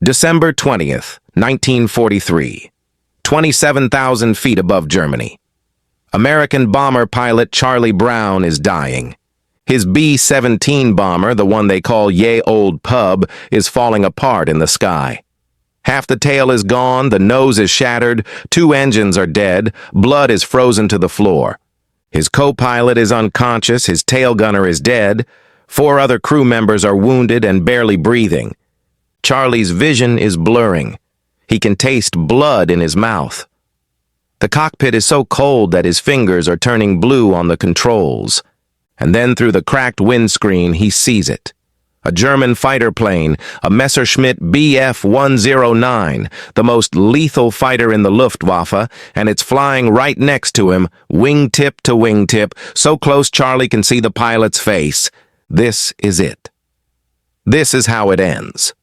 December 20th, 1943. 27,000 feet above Germany. American bomber pilot Charlie Brown is dying. His B-17 bomber, the one they call Ye Old Pub, is falling apart in the sky. Half the tail is gone, the nose is shattered, 2 engines are dead, blood is frozen to the floor. His co-pilot is unconscious, his tail gunner is dead, 4 other crew members are wounded and barely breathing. Charlie's vision is blurring. He can taste blood in his mouth. The cockpit is so cold that his fingers are turning blue on the controls. And then through the cracked windscreen, he sees it. A German fighter plane, a Messerschmitt Bf-109, the most lethal fighter in the Luftwaffe, and it's flying right next to him, wingtip to wingtip, so close Charlie can see the pilot's face. This is it. This is how it ends.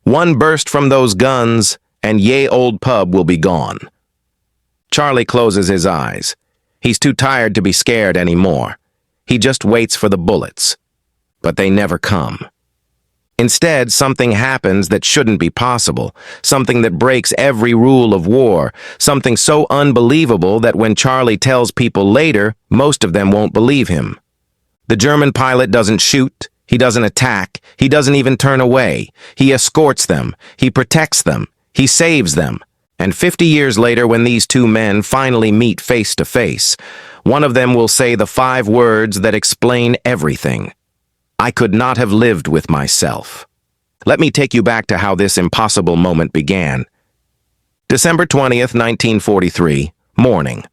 One burst from those guns, and Ye Old Pub will be gone. Charlie closes his eyes. He's too tired to be scared anymore. He just waits for the bullets. But they never come. Instead, something happens that shouldn't be possible, something that breaks every rule of war, something so unbelievable that when Charlie tells people later, most of them won't believe him. The German pilot doesn't shoot. He doesn't attack. He doesn't even turn away. He escorts them. He protects them. He saves them. And 50 years later, when these 2 men finally meet face to face, one of them will say the 5 words that explain everything. I could not have lived with myself. Let me take you back to how this impossible moment began. December 20th, 1943, morning.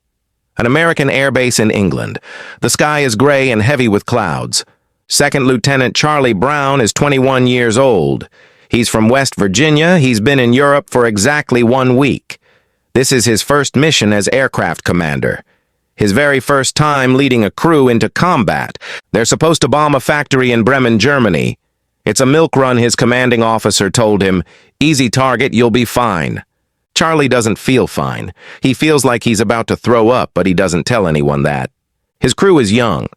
An American airbase in England. The sky is gray and heavy with clouds. Second Lieutenant Charlie Brown is 21 years old. He's from West Virginia. He's been in Europe for exactly 1 week. This is his first mission as aircraft commander. His very first time leading a crew into combat. They're supposed to bomb a factory in Bremen, Germany. It's a milk run, his commanding officer told him. Easy target, you'll be fine. Charlie doesn't feel fine. He feels like he's about to throw up, but he doesn't tell anyone that. His crew is young.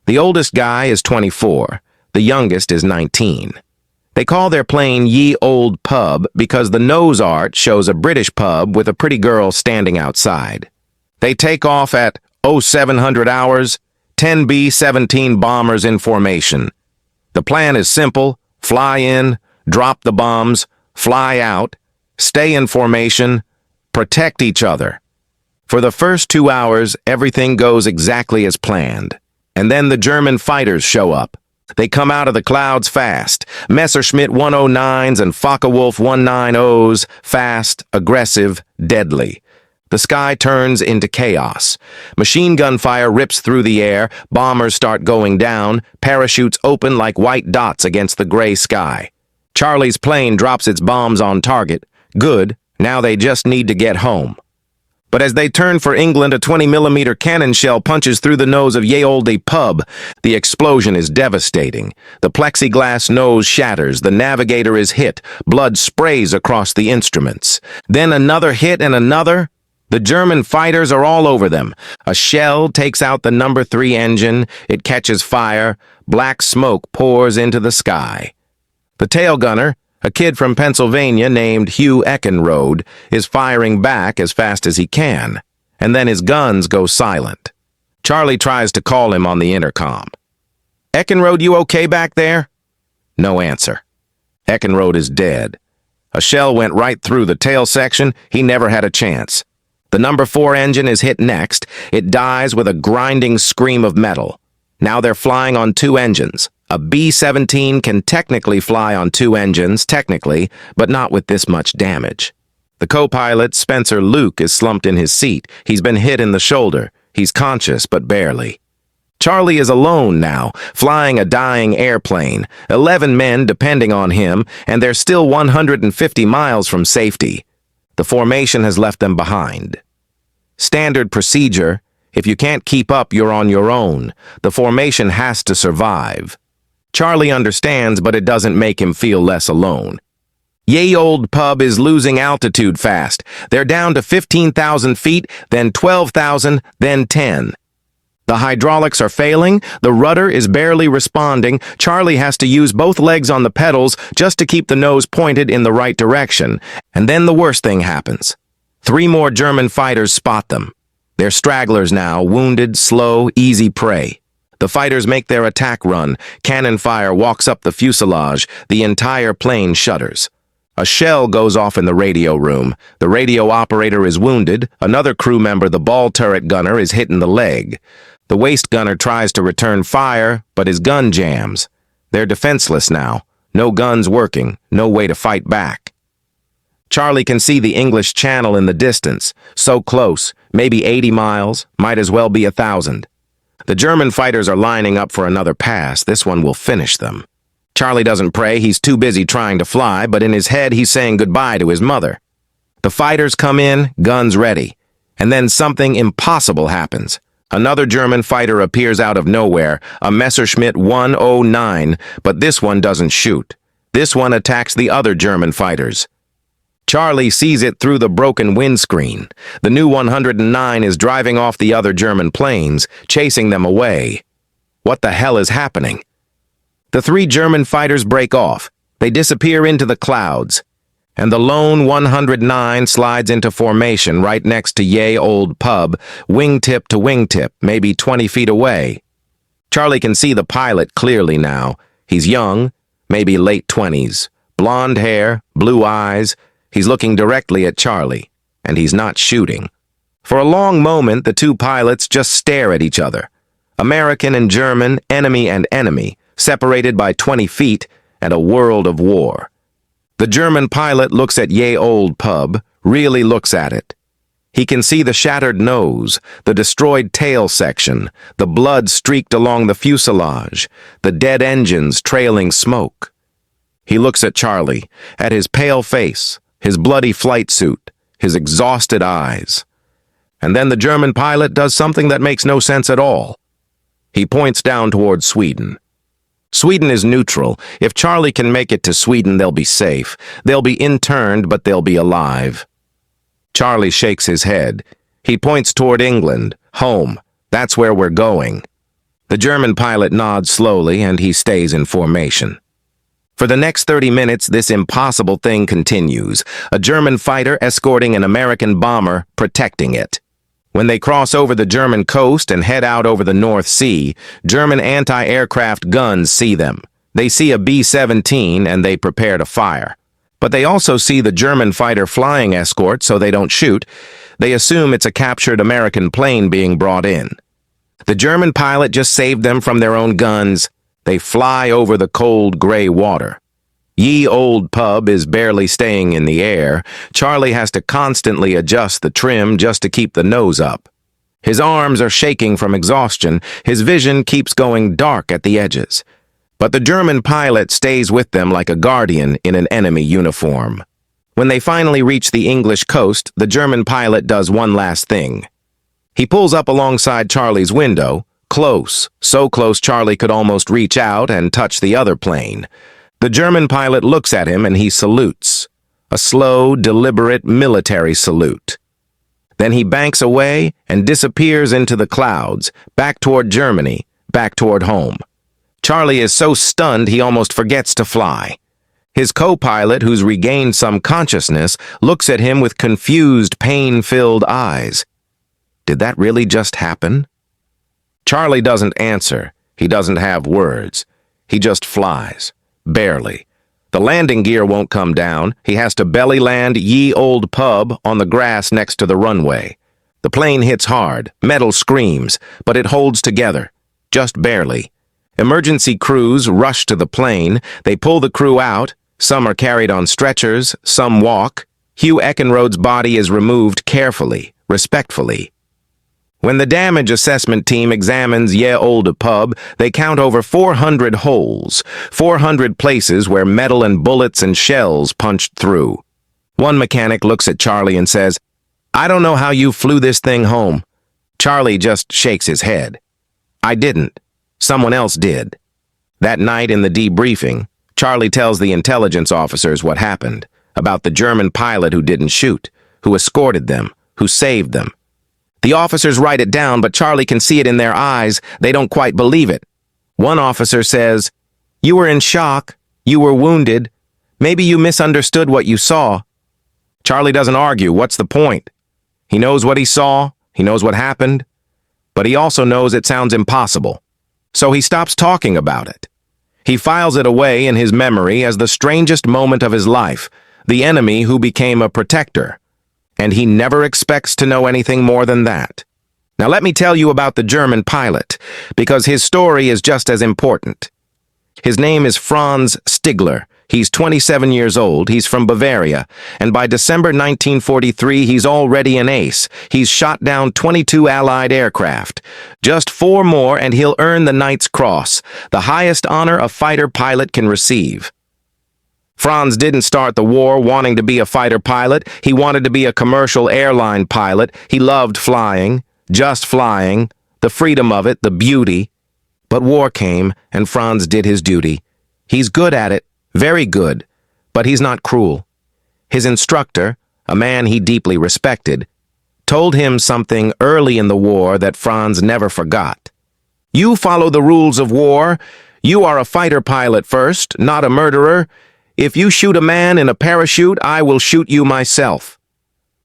The oldest guy is 24. The youngest is 19. They call their plane Ye Old Pub because the nose art shows a British pub with a pretty girl standing outside. They take off at 0700 hours, 10 B-17 bombers in formation. The plan is simple: fly in, drop the bombs, fly out, stay in formation, protect each other. For the first 2 hours, everything goes exactly as planned. And then the German fighters show up. They come out of the clouds fast. Messerschmitt 109s and Focke-Wulf 190s, fast, aggressive, deadly. The sky turns into chaos. Machine gun fire rips through the air, bombers start going down, parachutes open like white dots against the gray sky. Charlie's plane drops its bombs on target. Good, now they just need to get home. But as they turn for England, a 20mm cannon shell punches through the nose of Ye Old Pub. The explosion is devastating. The plexiglass nose shatters. The navigator is hit. Blood sprays across the instruments. Then another hit and another. The German fighters are all over them. A shell takes out the No. 3 engine. It catches fire. Black smoke pours into the sky. The tail gunner, a kid from Pennsylvania named Hugh Eckenrode, is firing back as fast as he can, and then his guns go silent. Charlie tries to call him on the intercom. "Eckenrode, you okay back there?" No answer. Eckenrode is dead. A shell went right through the tail section. He never had a chance. The No. 4 engine is hit next. It dies with a grinding scream of metal. Now they're flying on 2 engines. A B-17 can technically fly on 2 engines, technically, but not with this much damage. The co-pilot, Spencer Luke, is slumped in his seat. He's been hit in the shoulder. He's conscious, but barely. Charlie is alone now, flying a dying airplane. 11 men depending on him, and they're still 150 miles from safety. The formation has left them behind. Standard procedure: if you can't keep up, you're on your own. The formation has to survive. Charlie understands, but it doesn't make him feel less alone. Ye Old Pub is losing altitude fast. They're down to 15,000 feet, then 12,000, then 10. The hydraulics are failing, the rudder is barely responding, Charlie has to use both legs on the pedals just to keep the nose pointed in the right direction. And then the worst thing happens. 3 more German fighters spot them. They're stragglers now, wounded, slow, easy prey. The fighters make their attack run, cannon fire walks up the fuselage, the entire plane shudders. A shell goes off in the radio room. The radio operator is wounded, another crew member, the ball turret gunner, is hit in the leg. The waist gunner tries to return fire, but his gun jams. They're defenseless now. No guns working, no way to fight back. Charlie can see the English Channel in the distance. So close, maybe 80 miles, might as well be 1,000. The German fighters are lining up for another pass. This one will finish them. Charlie doesn't pray, he's too busy trying to fly, but in his head he's saying goodbye to his mother. The fighters come in, guns ready. And then something impossible happens. Another German fighter appears out of nowhere, a Messerschmitt 109, but this one doesn't shoot. This one attacks the other German fighters. Charlie sees it through the broken windscreen. The new 109 is driving off the other German planes, chasing them away. What the hell is happening? The 3 German fighters break off. They disappear into the clouds. And the lone 109 slides into formation right next to Ye Old Pub, wingtip to wingtip, maybe 20 feet away. Charlie can see the pilot clearly now. He's young, maybe late 20s. Blonde hair, blue eyes. He's looking directly at Charlie, and he's not shooting. For a long moment, the 2 pilots just stare at each other. American and German, enemy and enemy, separated by 20 feet and a world of war. The German pilot looks at Ye Old Pub, really looks at it. He can see the shattered nose, the destroyed tail section, the blood streaked along the fuselage, the dead engines trailing smoke. He looks at Charlie, at his pale face, his bloody flight suit, his exhausted eyes. And then the German pilot does something that makes no sense at all. He points down toward Sweden. Sweden is neutral. If Charlie can make it to Sweden, they'll be safe. They'll be interned, but they'll be alive. Charlie shakes his head. He points toward England, home. That's where we're going. The German pilot nods slowly, and he stays in formation. For the next 30 minutes, this impossible thing continues. A German fighter escorting an American bomber, protecting it. When they cross over the German coast and head out over the North Sea, German anti-aircraft guns see them. They see a B-17 and they prepare to fire. But they also see the German fighter flying escort, so they don't shoot. They assume it's a captured American plane being brought in. The German pilot just saved them from their own guns. They fly over the cold gray water. Ye Old Pub is barely staying in the air. Charlie has to constantly adjust the trim just to keep the nose up. His arms are shaking from exhaustion. His vision keeps going dark at the edges. But the German pilot stays with them like a guardian in an enemy uniform. When they finally reach the English coast, the German pilot does one last thing. He pulls up alongside Charlie's window, close, so close Charlie could almost reach out and touch the other plane. The German pilot looks at him and he salutes. A slow, deliberate military salute. Then he banks away and disappears into the clouds, back toward Germany, back toward home. Charlie is so stunned he almost forgets to fly. His co-pilot, who's regained some consciousness, looks at him with confused, pain-filled eyes. Did that really just happen? Charlie doesn't answer. He doesn't have words. He just flies. Barely. The landing gear won't come down. He has to belly land Ye Old Pub on the grass next to the runway. The plane hits hard. Metal screams, but it holds together. Just barely. Emergency crews rush to the plane. They pull the crew out. Some are carried on stretchers. Some walk. Hugh Eckenrode's body is removed carefully, respectfully. When the damage assessment team examines Ye Old Pub, they count over 400 holes, 400 places where metal and bullets and shells punched through. One mechanic looks at Charlie and says, "I don't know how you flew this thing home." Charlie just shakes his head. "I didn't. Someone else did." That night in the debriefing, Charlie tells the intelligence officers what happened, about the German pilot who didn't shoot, who escorted them, who saved them. The officers write it down, but Charlie can see it in their eyes. They don't quite believe it. One officer says, "You were in shock. You were wounded. Maybe you misunderstood what you saw." Charlie doesn't argue. What's the point? He knows what he saw. He knows what happened. But he also knows it sounds impossible. So he stops talking about it. He files it away in his memory as the strangest moment of his life, the enemy who became a protector. And he never expects to know anything more than that. Now let me tell you about the German pilot, because his story is just as important. His name is Franz Stigler. He's 27 years old, he's from Bavaria, and by December 1943 he's already an ace. He's shot down 22 Allied aircraft. Just 4 more and he'll earn the Knight's Cross, the highest honor a fighter pilot can receive. Franz didn't start the war wanting to be a fighter pilot. He wanted to be a commercial airline pilot. He loved flying, just flying, the freedom of it, the beauty. But war came, and Franz did his duty. He's good at it, very good, but he's not cruel. His instructor, a man he deeply respected, told him something early in the war that Franz never forgot. "You follow the rules of war. You are a fighter pilot first, not a murderer. If you shoot a man in a parachute, I will shoot you myself."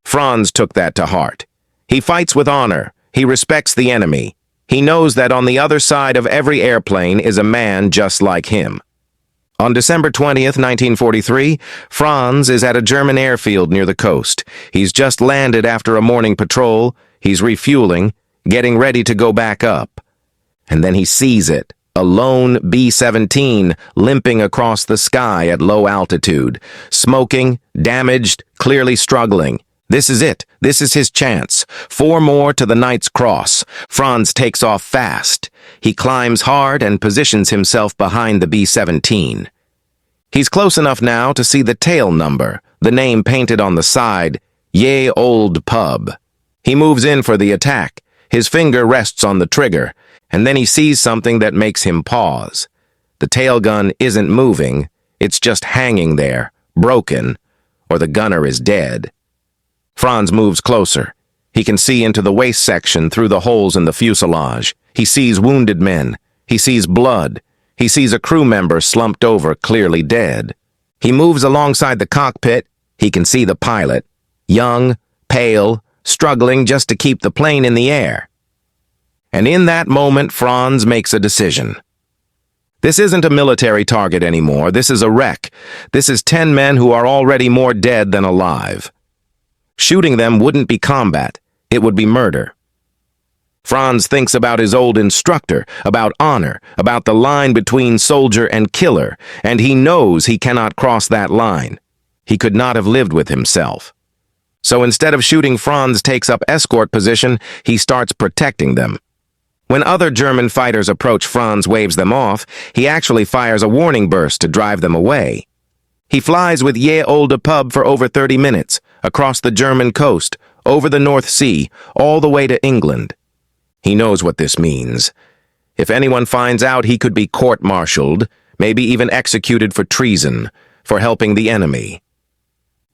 Franz took that to heart. He fights with honor. He respects the enemy. He knows that on the other side of every airplane is a man just like him. On December 20th, 1943, Franz is at a German airfield near the coast. He's just landed after a morning patrol. He's refueling, getting ready to go back up. And then he sees it, a lone B-17 limping across the sky at low altitude, smoking, damaged, clearly struggling. This is it. This is his chance. 4 more to the Knight's Cross. Franz takes off fast. He climbs hard and positions himself behind the B-17. He's close enough now to see the tail number, the name painted on the side, Ye Old Pub. He moves in for the attack. His finger rests on the trigger, and then he sees something that makes him pause. The tail gun isn't moving. It's just hanging there, broken, or the gunner is dead. Franz moves closer. He can see into the waist section through the holes in the fuselage. He sees wounded men. He sees blood. He sees a crew member slumped over, clearly dead. He moves alongside the cockpit. He can see the pilot, young, pale, struggling just to keep the plane in the air. And in that moment, Franz makes a decision. This isn't a military target anymore. This is a wreck. This is 10 men who are already more dead than alive. Shooting them wouldn't be combat. It would be murder. Franz thinks about his old instructor, about honor, about the line between soldier and killer, and he knows he cannot cross that line. He could not have lived with himself. So instead of shooting, Franz takes up escort position. He starts protecting them. When other German fighters approach, Franz waves them off. He actually fires a warning burst to drive them away. He flies with Ye Olde Pub for over 30 minutes, across the German coast, over the North Sea, all the way to England. He knows what this means. If anyone finds out, he could be court-martialed, maybe even executed for treason, for helping the enemy.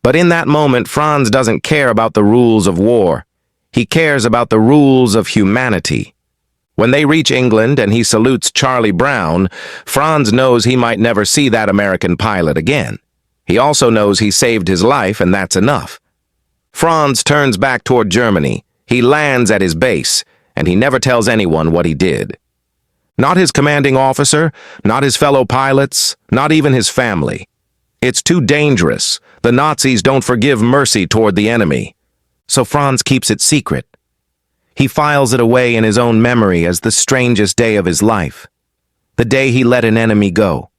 But in that moment, Franz doesn't care about the rules of war. He cares about the rules of humanity. When they reach England and he salutes Charlie Brown, Franz knows he might never see that American pilot again. He also knows he saved his life, and that's enough. Franz turns back toward Germany. He lands at his base, and he never tells anyone what he did. Not his commanding officer, not his fellow pilots, not even his family. It's too dangerous. The Nazis don't forgive mercy toward the enemy. So Franz keeps it secret. He files it away in his own memory as the strangest day of his life, the day he let an enemy go.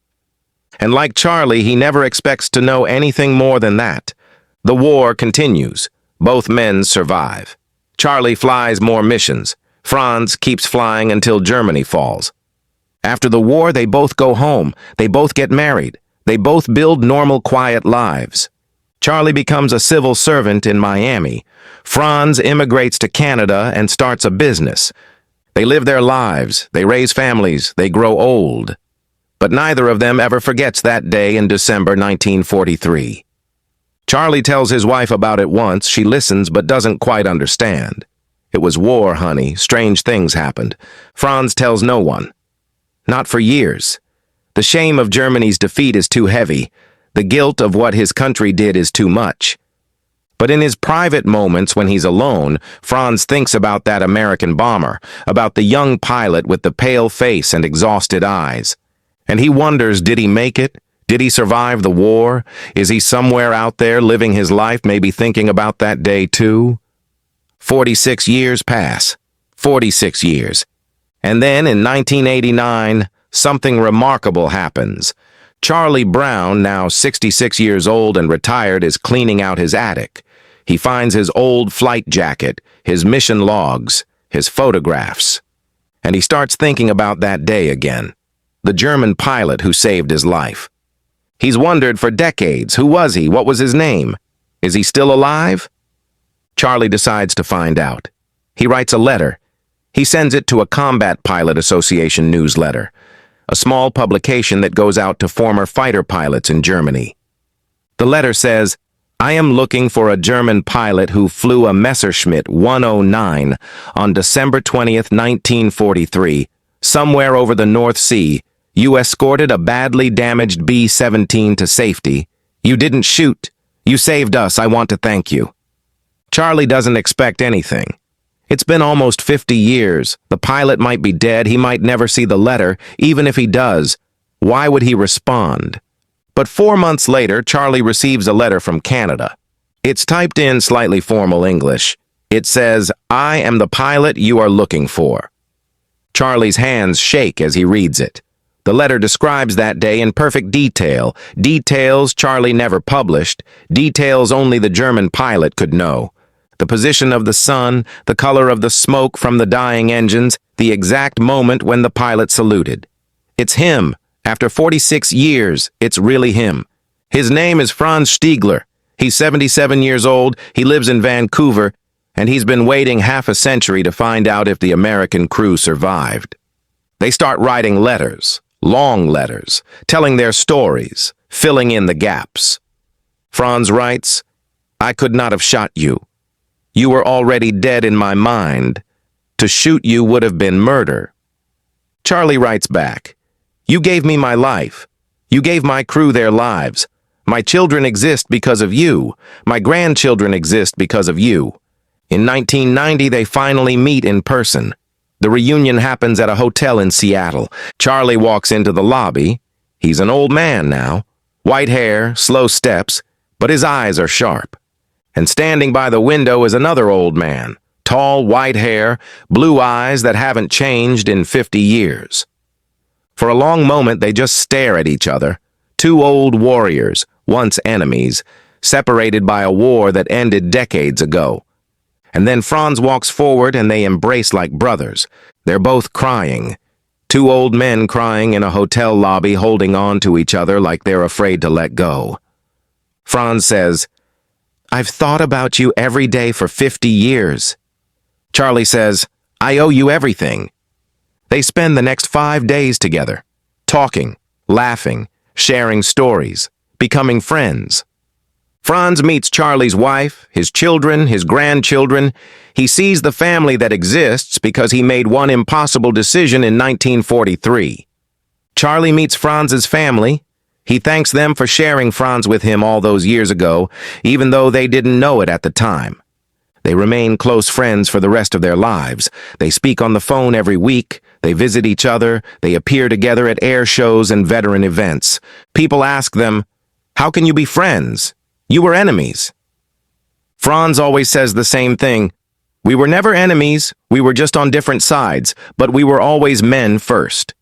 And like Charlie, he never expects to know anything more than that. The war continues. Both men survive. Charlie flies more missions. Franz keeps flying until Germany falls. After the war, they both go home. They both get married. They both build normal, quiet lives. Charlie becomes a civil servant in Miami. Franz immigrates to Canada and starts a business. They live their lives. They raise families. They grow old. But neither of them ever forgets that day in December 1943. Charlie tells his wife about it once. She listens but doesn't quite understand. It was war, honey. Strange things happened. Franz tells no one. Not for years. The shame of Germany's defeat is too heavy. The guilt of what his country did is too much. But in his private moments when he's alone, Franz thinks about that American bomber, about the young pilot with the pale face and exhausted eyes. And he wonders, did he make it? Did he survive the war? Is he somewhere out there living his life, maybe thinking about that day too? 46 years pass. 46 years. And then in 1989, something remarkable happens. Charlie Brown, now 66 years old and retired, is cleaning out his attic. He finds his old flight jacket, his mission logs, his photographs. And he starts thinking about that day again. The German pilot who saved his life. He's wondered for decades, who was he? What was his name? Is he still alive? Charlie decides to find out. He writes a letter. He sends it to a Combat Pilot Association newsletter, a small publication that goes out to former fighter pilots in Germany. The letter says, I am looking for a German pilot who flew a Messerschmitt 109 on December 20th, 1943, somewhere over the North Sea. You escorted a badly damaged B-17 to safety. You didn't shoot. You saved us. I want to thank you. Charlie doesn't expect anything. It's been almost 50 years. The pilot might be dead. He might never see the letter. Even if he does, why would he respond? But 4 months later, Charlie receives a letter from Canada. It's typed in slightly formal English. It says, I am the pilot you are looking for. Charlie's hands shake as he reads it. The letter describes that day in perfect detail, details Charlie never published, details only the German pilot could know. The position of the sun, the color of the smoke from the dying engines, the exact moment when the pilot saluted. It's him. After 46 years, it's really him. His name is Franz Stigler. He's 77 years old, he lives in Vancouver, and he's been waiting half a century to find out if the American crew survived. They start writing letters. Long letters, telling their stories, filling in the gaps. Franz writes, I could not have shot you. You were already dead in my mind. To shoot you would have been murder. Charlie writes back, you gave me my life. You gave my crew their lives. My children exist because of you. My grandchildren exist because of you. In 1990, they finally meet in person. The reunion happens at a hotel in Seattle. Charlie walks into the lobby. He's an old man now. White hair, slow steps, but his eyes are sharp. And standing by the window is another old man. Tall, white hair, blue eyes that haven't changed in 50 years. For a long moment, they just stare at each other. Two old warriors, once enemies, separated by a war that ended decades ago. And then Franz walks forward and they embrace like brothers. They're both crying. Two old men crying in a hotel lobby holding on to each other like they're afraid to let go. Franz says, I've thought about you every day for 50 years. Charlie says, I owe you everything. They spend the next 5 days together, talking, laughing, sharing stories, becoming friends. Franz meets Charlie's wife, his children, his grandchildren. He sees the family that exists because he made one impossible decision in 1943. Charlie meets Franz's family. He thanks them for sharing Franz with him all those years ago, even though they didn't know it at the time. They remain close friends for the rest of their lives. They speak on the phone every week. They visit each other. They appear together at air shows and veteran events. People ask them, how can you be friends? You were enemies. Franz always says the same thing. We were never enemies, we were just on different sides, but we were always men first.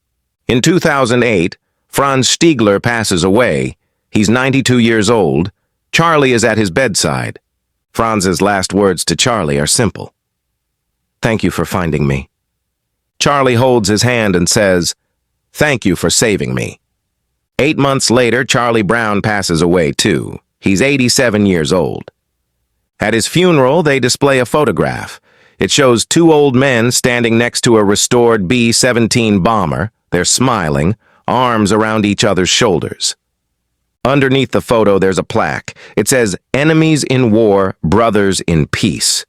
In 2008, Franz Stigler passes away. He's 92 years old. Charlie is at his bedside. Franz's last words to Charlie are simple. Thank you for finding me. Charlie holds his hand and says, thank you for saving me. 8 months later, Charlie Brown passes away too. He's 87 years old. At his funeral, they display a photograph. It shows two old men standing next to a restored B-17 bomber. They're smiling, arms around each other's shoulders. Underneath the photo, there's a plaque. It says, Enemies in war, brothers in peace.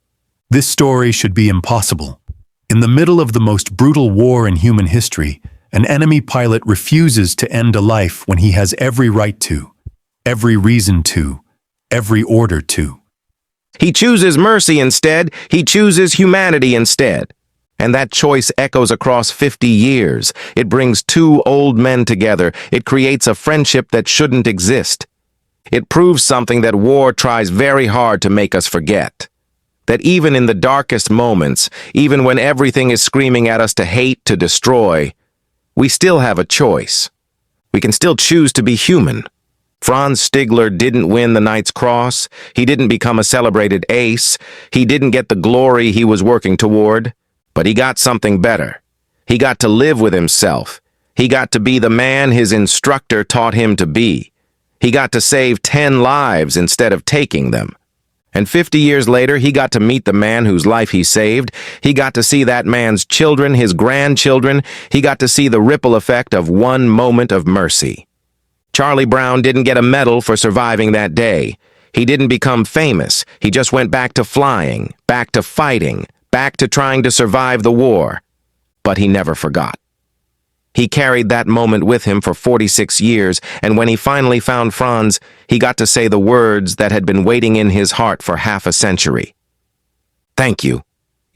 This story should be impossible. In the middle of the most brutal war in human history, an enemy pilot refuses to end a life when he has every right to, every reason to, every order to. He chooses mercy instead. He chooses humanity instead. And that choice echoes across 50 years. It brings two old men together. It creates a friendship that shouldn't exist. It proves something that war tries very hard to make us forget. That even in the darkest moments, even when everything is screaming at us to hate, to destroy, we still have a choice. We can still choose to be human. Franz Stigler didn't win the Knight's Cross. He didn't become a celebrated ace. He didn't get the glory he was working toward. But he got something better. He got to live with himself. He got to be the man his instructor taught him to be. He got to save 10 lives instead of taking them. And 50 years later, he got to meet the man whose life he saved. He got to see that man's children, his grandchildren. He got to see the ripple effect of one moment of mercy. Charlie Brown didn't get a medal for surviving that day. He didn't become famous. He just went back to flying, back to fighting, back to trying to survive the war. But he never forgot. He carried that moment with him for 46 years, and when he finally found Franz, he got to say the words that had been waiting in his heart for half a century. Thank you.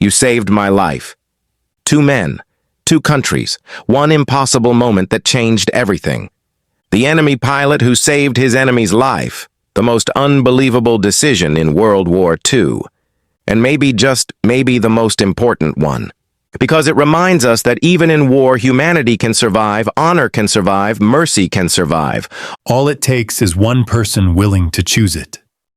You saved my life. 2 men, 2 countries, one impossible moment that changed everything. The enemy pilot who saved his enemy's life, the most unbelievable decision in World War II. And maybe, just maybe, the most important one. Because it reminds us that even in war, humanity can survive, honor can survive, mercy can survive. All it takes is one person willing to choose it.